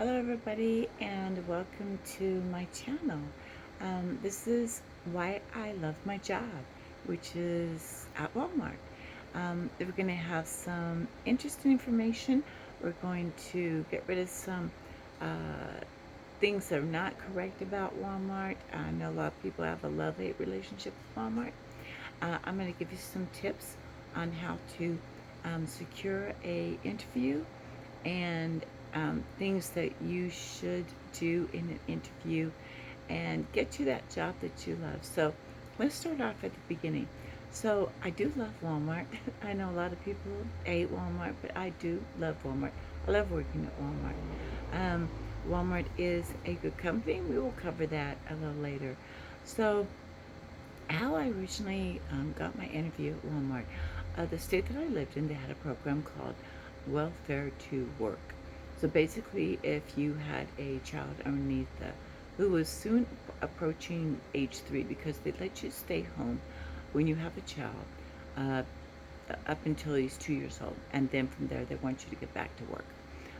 Hello, everybody, and welcome to my channel. This is why I love my job, which is at Walmart. We're going to have some interesting information. We're going to get rid of some uh, things that are not correct about Walmart. I know a lot of people have a love-hate relationship with Walmart. I'm going to give you some tips on how to secure a interview and things that you should do in an interview and get you that job that you love. So let's start off at the beginning. So I do love Walmart. I know a lot of people hate Walmart, but I do love Walmart. I love working at Walmart. Walmart is a good company. We will cover that a little later. So how I originally got my interview at Walmart, the state that I lived in, they had a program called Welfare to Work. So basically, if you had a child underneath who was soon approaching age 3, because they let you stay home when you have a child uh, up until he's 2 years old, and then from there they want you to get back to work,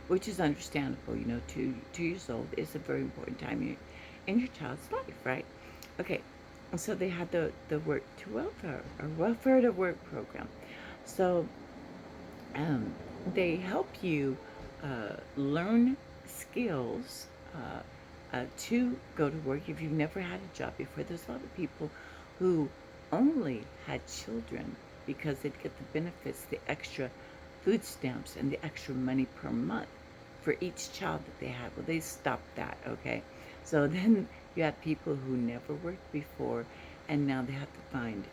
which is understandable. You know, 2 years old is a very important time in your child's life, right? Okay, so they had the work to welfare or welfare to work program. So um, they help you learn skills to go to work if you've never had a job before. There's a lot of people who only had children because they'd get the benefits, the extra food stamps, and the extra money per month for each child that they had. Well, they stopped that, okay? So then you have people who never worked before, and now they have to find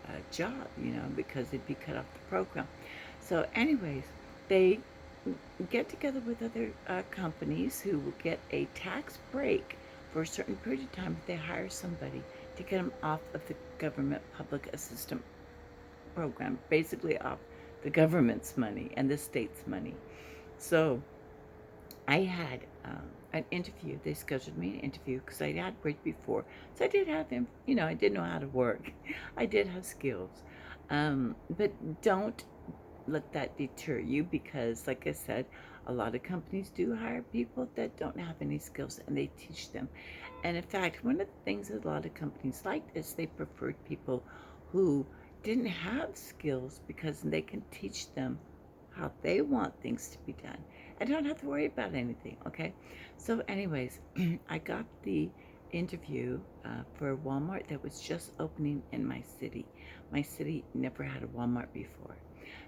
a job, because they'd be cut off the program. So anyways, they get together with other companies who will get a tax break for a certain period of time if they hire somebody to get them off of the government public assistance program, basically off the government's money and the state's money. So I had an interview. They scheduled me an interview because I had worked before. So I did have him, I did know how to work. I did have skills. But don't let that deter you because, like I said, a lot of companies do hire people that don't have any skills and they teach them. And in fact, one of the things that a lot of companies liked is they preferred people who didn't have skills because they can teach them how they want things to be done. I don't have to worry about anything, okay? So anyways, I got the interview for Walmart that was just opening in my city. My city never had a Walmart before.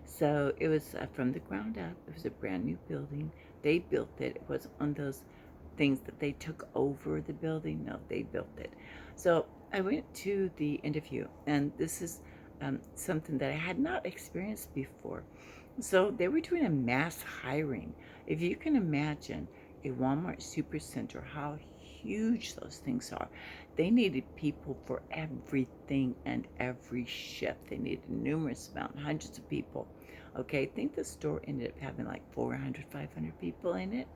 So it was from the ground up. It was a brand new building. They built it. It wasn't one of those things that they took over the building. No, they built it. So I went to the interview, and this is something that I had not experienced before. So they were doing a mass hiring. If you can imagine a Walmart Supercenter, how huge those things are. They needed people for everything and every shift. They needed numerous amount, hundreds of people. Okay, I think the store ended up having like 400, 500 people in it.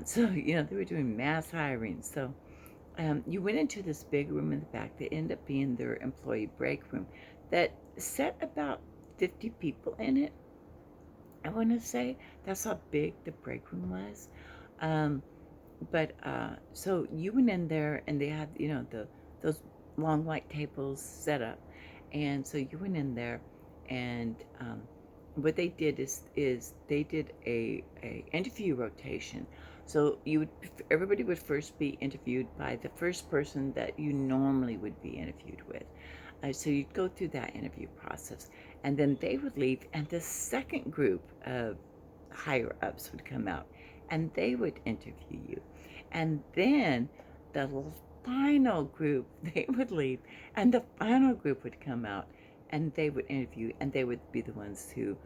So, they were doing mass hiring. So you went into this big room in the back that ended up being their employee break room that set about 50 people in it. I want to say that's how big the break room was. Um, but so you went in there and they had, those long white tables set up. And so you went in there and what they did is they did a interview rotation. So everybody would first be interviewed by the first person that you normally would be interviewed with. So you'd go through that interview process, and then they would leave, and the second group of higher ups would come out, and they would interview you. And then the final group, they would leave, and the final group would come out, and they would interview, and they would be the ones who,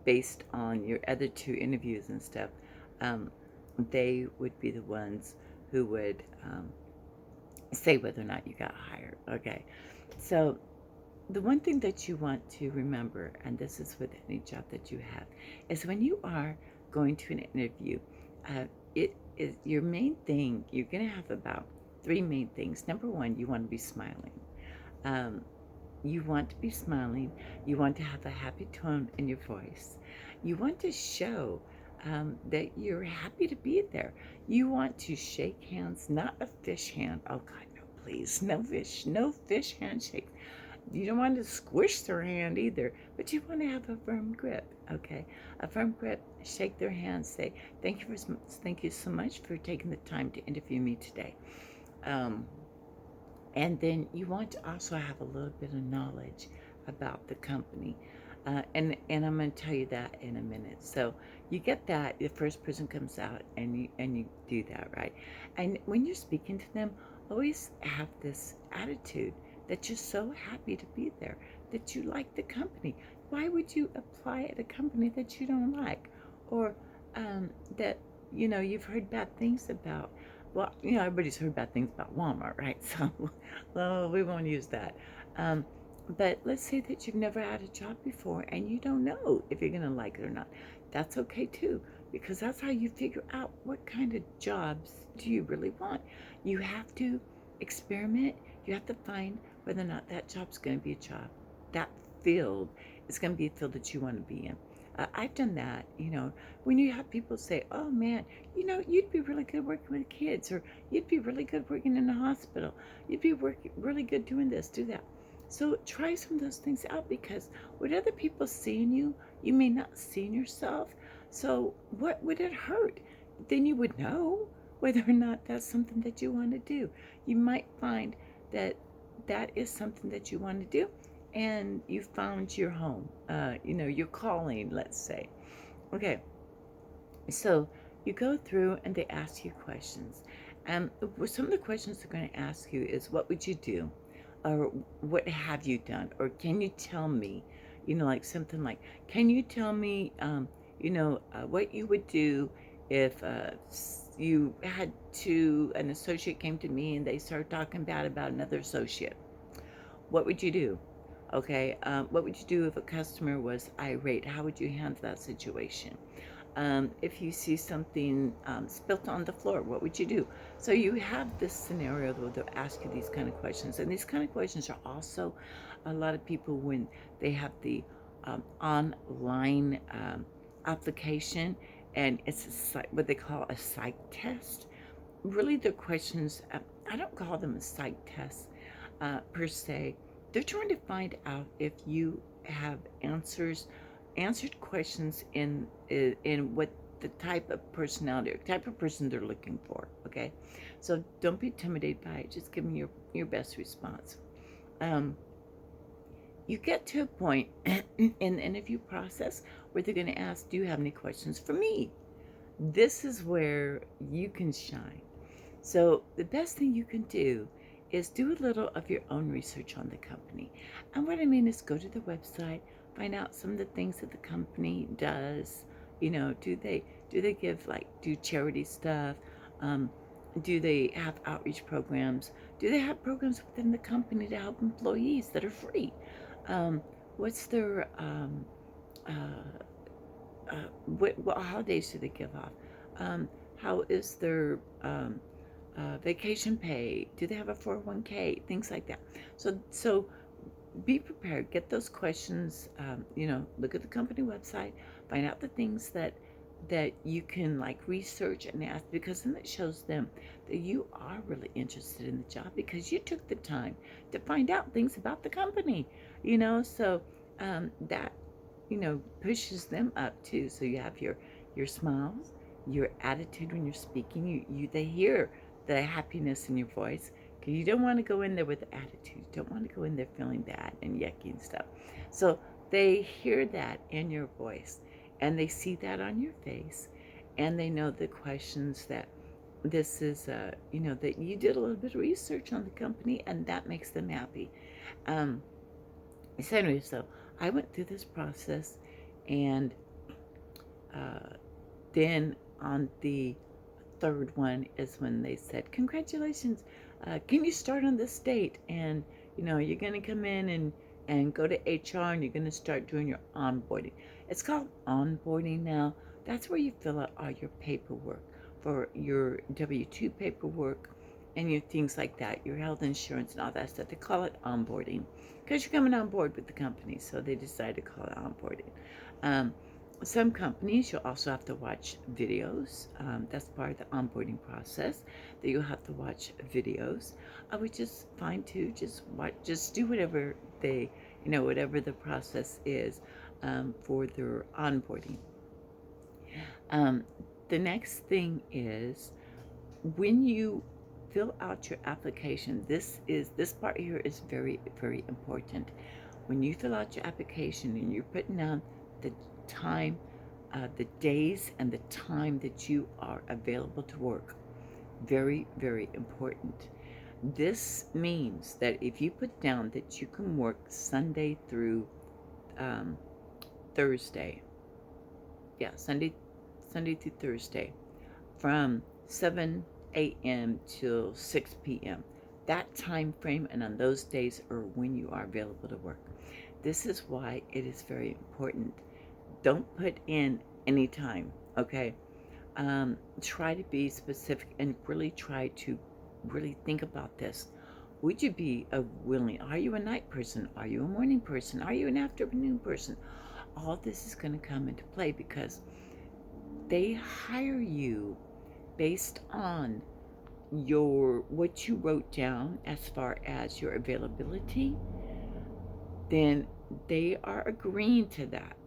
based on your other two interviews and stuff, they would be the ones who would say whether or not you got hired. Okay, so the one thing that you want to remember, and this is with any job that you have, is when you are going to an interview, uh, it is your main thing. You're going to have about three main things. Number one, you want to be smiling. Um, you want to be smiling. You want to have a happy tone in your voice. You want to show that you're happy to be there. You want to shake hands, not a fish hand. Oh God, no, please, no fish handshake. You don't want to squish their hand either, but you want to have a firm grip. Okay, a firm grip. Shake their hand. Say thank you so much for taking the time to interview me today. Um, and then you want to also have a little bit of knowledge about the company. And I'm going to tell you that in a minute. So you get that the first person comes out and you do that, right? And when you're speaking to them, always have this attitude that you're so happy to be there, that you like the company. Why would you apply at a company that you don't like, or that you've heard bad things about? Well, everybody's heard bad things about Walmart, right? So, well, we won't use that. Um, but let's say that you've never had a job before and you don't know if you're going to like it or not. That's okay too, because that's how you figure out what kind of jobs do you really want. You have to experiment. You have to find whether or not that job's going to be a job. That field is going to be a field that you want to be in. I've done that, when you have people say, oh man, you'd be really good working with kids, or you'd be really good working in a hospital. You'd be really good doing this, do that. So try some of those things out, because what other people see in you, you may not see in yourself. So what would it hurt? Then you would know whether or not that's something that you want to do. You might find that that is something that you want to do, and you found your home, your calling, let's say. Okay, so you go through and they ask you questions. And some of the questions they're going to ask you is, what would you do? Or what have you done? Or can you tell me, like something like, can you tell me, what you would do if you had an associate came to me and they started talking bad about another associate? What would you do? Okay, what would you do if a customer was irate? How would you handle that situation? If you see something spilt on the floor, what would you do? So you have this scenario where they'll ask you these kind of questions. And these kind of questions are also a lot of people, when they have the online application, and it's what they call a psych test. Really, the questions, I don't call them a psych test per se. They're trying to find out if you have answered questions in what the type of personality or type of person they're looking for. Okay, so don't be intimidated by it. Just give them your best response. Um, you get to a point in the interview process where they're going to ask, do you have any questions for me? This is where you can shine. So the best thing you can do is do a little of your own research on the company. And what I mean is, go to the website, find out some of the things that the company does. Do they give, like, do charity stuff? Um, do they have outreach programs? Do they have programs within the company to help employees that are free? Um, what's their what holidays do they give off? How is their vacation pay? Do they have a 401k? Things like that. So be prepared. Get those questions. Look at the company website. Find out the things that you can, like, research and ask, because then it shows them that you are really interested in the job, because you took the time to find out things about the company. So that pushes them up too. So you have your smiles, your attitude when you're speaking. They hear the happiness in your voice, because you don't want to go in there with attitude. You don't want to go in there feeling bad and yucky and stuff. So they hear that in your voice, and they see that on your face, and they know the questions that this is, that you did a little bit of research on the company, and that makes them happy. Um, so anyway, so I went through this process, and then on the third one is when they said, congratulations, can you start on this date? And you're going to come in and go to HR, and you're going to start doing your onboarding. It's called onboarding now. That's where you fill out all your paperwork for your W-2 paperwork and your things like that, your health insurance and all that stuff. They call it onboarding because you're coming on board with the company, so they decided to call it onboarding. Um, Some companies you'll also have to watch videos. That's part of the onboarding process, that you'll have to watch videos, which is fine too. Just watch, just do whatever they, whatever the process is for their onboarding. Um, the next thing is when you fill out your application. This part here is very, very important. When you fill out your application and you're putting down the time, the days and the time that you are available to work, very, very important. This means that if you put down that you can work Sunday through um, Thursday, yeah, Sunday through Thursday, from 7 a.m. till 6 p.m. That time frame and on those days are when you are available to work. This is why it is very important. Don't put in any time, okay? Try to be specific and really try to really think about this. Would you be are you a night person? Are you a morning person? Are you an afternoon person? All this is going to come into play because they hire you based on what you wrote down as far as your availability. Then they are agreeing to that.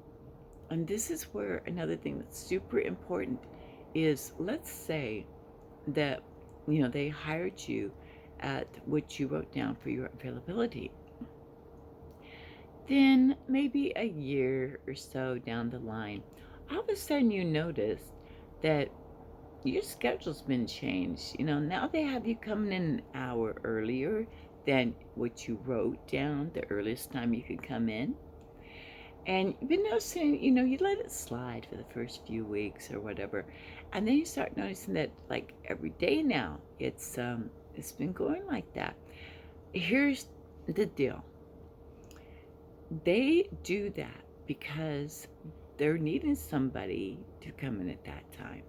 And this is where another thing that's super important is, let's say that they hired you at what you wrote down for your availability. Then maybe a year or so down the line, all of a sudden you notice that your schedule's been changed. Now they have you coming in an hour earlier than what you wrote down, the earliest time you could come in. And you've been noticing, you let it slide for the first few weeks or whatever. And then you start noticing that like every day now, it's been going like that. Here's the deal. They do that because they're needing somebody to come in at that time.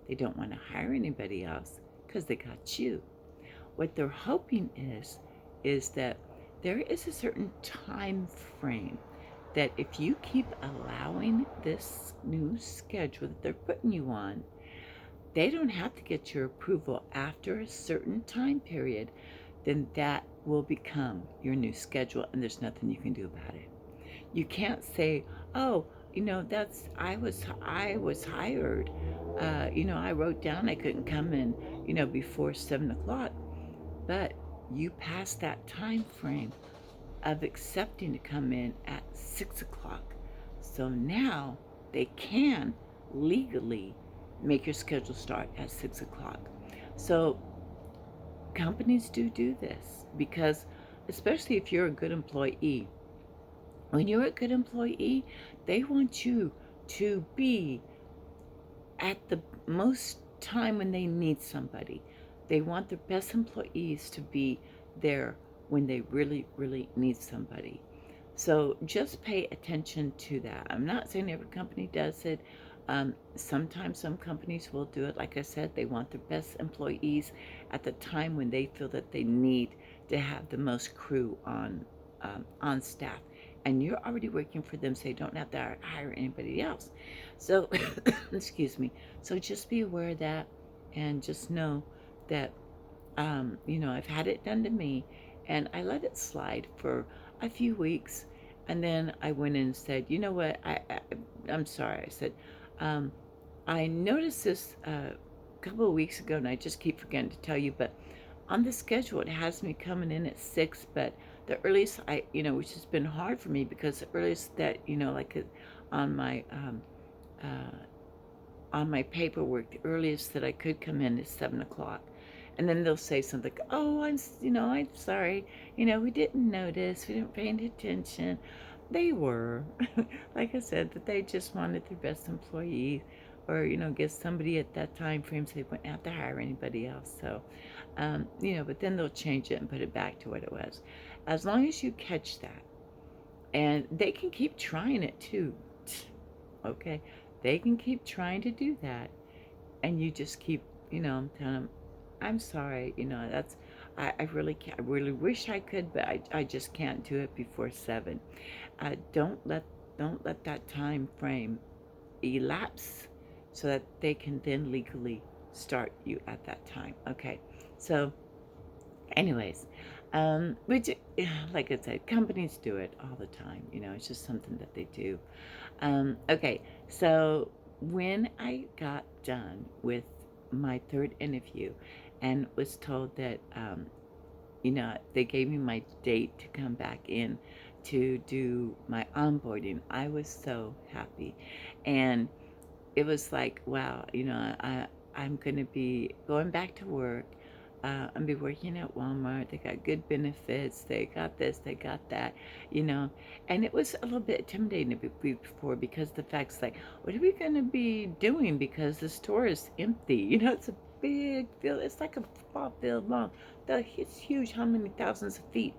They don't want to hire anybody else because they got you. What they're hoping is that there is a certain time frame that if you keep allowing this new schedule that they're putting you on, they don't have to get your approval after a certain time period, then that will become your new schedule and there's nothing you can do about it. You can't say, oh, that's I was hired. I wrote down I couldn't come in, before 7 o'clock, but you passed that time frame of accepting to come in at 6 o'clock. So now they can legally make your schedule start at 6 o'clock. So companies do this because, especially if you're a good employee, when you're a good employee, they want you to be at the most time when they need somebody. They want their best employees to be there when they really, really need somebody. So just pay attention to that. I'm not saying every company does it. Sometimes some companies will do it. Like I said, they want their best employees at the time when they feel that they need to have the most crew on staff. And you're already working for them, so you don't have to hire anybody else. So, excuse me. So just be aware of that and just know that, I've had it done to me and I let it slide for a few weeks. And then I went in and said, you know what, I'm sorry. I said, um, I noticed this a couple of weeks ago and I just keep forgetting to tell you, but on the schedule it has me coming in at 6, but the earliest which has been hard for me because the earliest that, like on my, uh, on my paperwork, the earliest that I could come in is 7 o'clock. And then they'll say something, oh, I'm sorry, we didn't notice, we didn't pay any attention. They were, like I said, that they just wanted their best employee, or, get somebody at that time frame so they wouldn't have to hire anybody else. So, but then they'll change it and put it back to what it was. As long as you catch that, and they can keep trying it too, okay? They can keep trying to do that, and you just keep, telling them, I'm sorry, that's, I really can't, I really wish I could, but I just can't do it before 7. Don't let that time frame elapse so that they can then legally start you at that time. Okay, so anyways, which, like I said, companies do it all the time. It's just something that they do. Okay, so when I got done with my third interview and was told that, they gave me my date to come back in to do my onboarding, I was so happy. And it was like, wow, I'm going to be going back to work. I'm be working at Walmart. They got good benefits. They got this, they got that, you know. And it was a little bit intimidating before, because the fact's like, what are we going to be doing? Because the store is empty. It's a big field. It's like a football field long. It's huge, how many thousands of feet.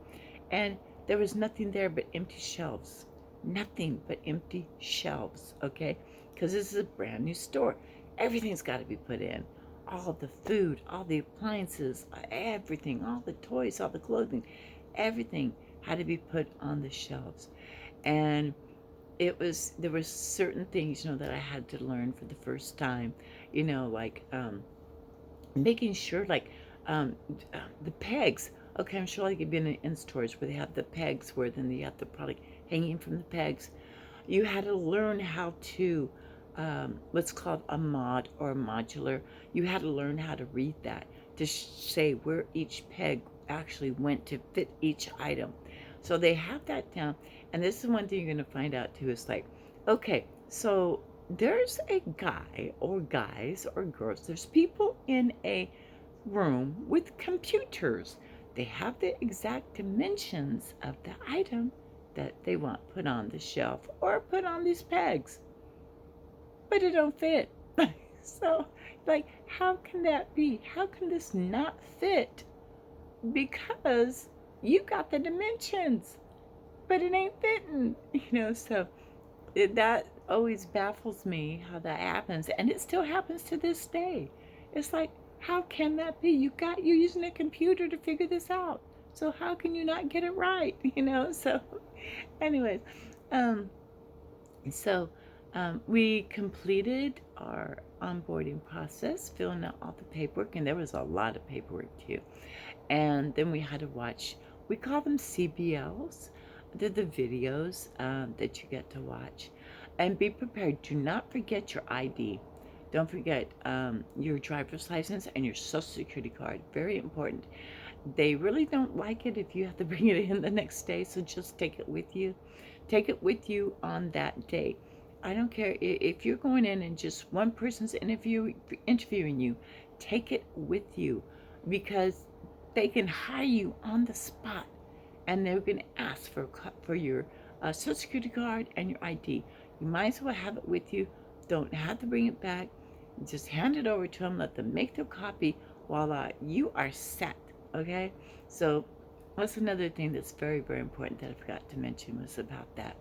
And there was nothing there but empty shelves. Nothing but empty shelves, okay? Because this is a brand new store. Everything's got to be put in. All the food, all the appliances, everything, all the toys, all the clothing, everything had to be put on the shelves. And there were certain things, that I had to learn for the first time, like making sure, like, the pegs. Okay, I'm sure like you've been in stores where they have the pegs, where then you have the product hanging from the pegs. You had to learn how to, what's called a mod or a modular. You had to learn how to read that to say where each peg actually went to fit each item. So they have that down. And this is one thing you're going to find out too, is like, okay, so there's a guy or guys or girls, there's people in a room with computers. They have the exact dimensions of the item that they want put on the shelf or put on these pegs, but it don't fit. So, like, how can that be? How can this not fit? Because you got the dimensions, but it ain't fitting. So that always baffles me how that happens, and it still happens to this day. It's like, how can that be? You're using a computer to figure this out. So how can you not get it right? So anyways, um, so we completed our onboarding process, filling out all the paperwork, and there was a lot of paperwork too. And then we had to watch, we call them CBLs. They're the videos that you get to watch. And be prepared. Do not forget your ID. Don't forget your driver's license and your social security card. Very important. They really don't like it if you have to bring it in the next day, so just take it with you. Take it with you on that day. I don't care if you're going in and just one person's interviewing you, take it with you, because they can hire you on the spot, and they're going to ask for your social security card and your ID. You might as well have it with you. Don't have to bring it back. Just hand it over to them. Let them make their copy. Voila, you are set. Okay, so that's another thing that's very, very important that I forgot to mention, was about that.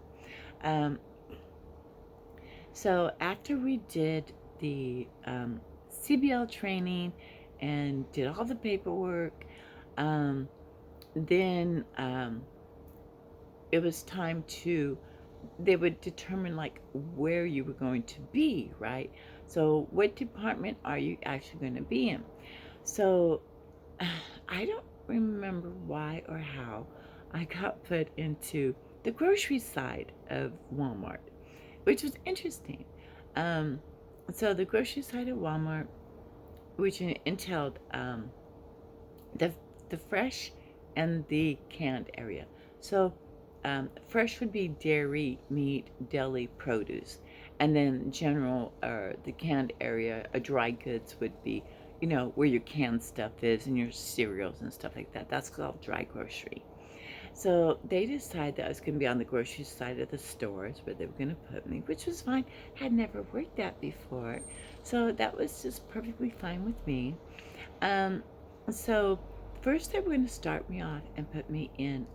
Um, so after we did the CBL training and did all the paperwork, then it was time to, they would determine like where you were going to be, right? So what department are you actually going to be in? So I don't remember why or how I got put into the grocery side of Walmart, which was interesting. Um, so the grocery side of Walmart, which entailed the fresh and the canned area. So fresh would be dairy, meat, deli, produce, and then general, the canned area, dry goods would be, where your canned stuff is and your cereals and stuff like that. That's called dry grocery. So they decided that I was going to be on the grocery side of the stores where they were going to put me, which was fine. Had never worked that before, so that was just perfectly fine with me. Um, so first they were going to start me off and put me in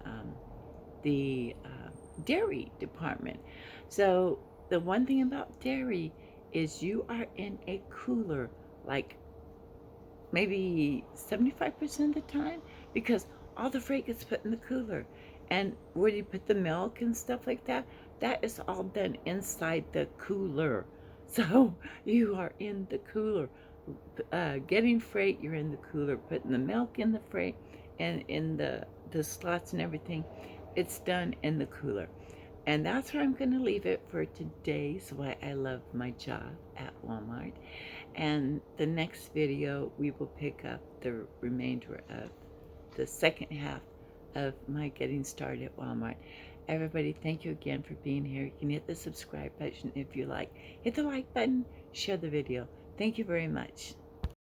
the dairy department. So the one thing about dairy is you are in a cooler, like maybe 75% of the time, because all the freight gets put in the cooler. And where you put the milk and stuff like that, that is all done inside the cooler. So you are in the cooler, getting freight, you're in the cooler, putting the milk in the freight and in the slots and everything. It's done in the cooler. And that's where I'm going to leave it for today's Why I Love My Job at Walmart. And the next video, we will pick up the remainder of the second half of my getting started at Walmart. Everybody, thank you again for being here. You can hit the subscribe button if you like. Hit the like button, share the video. Thank you very much.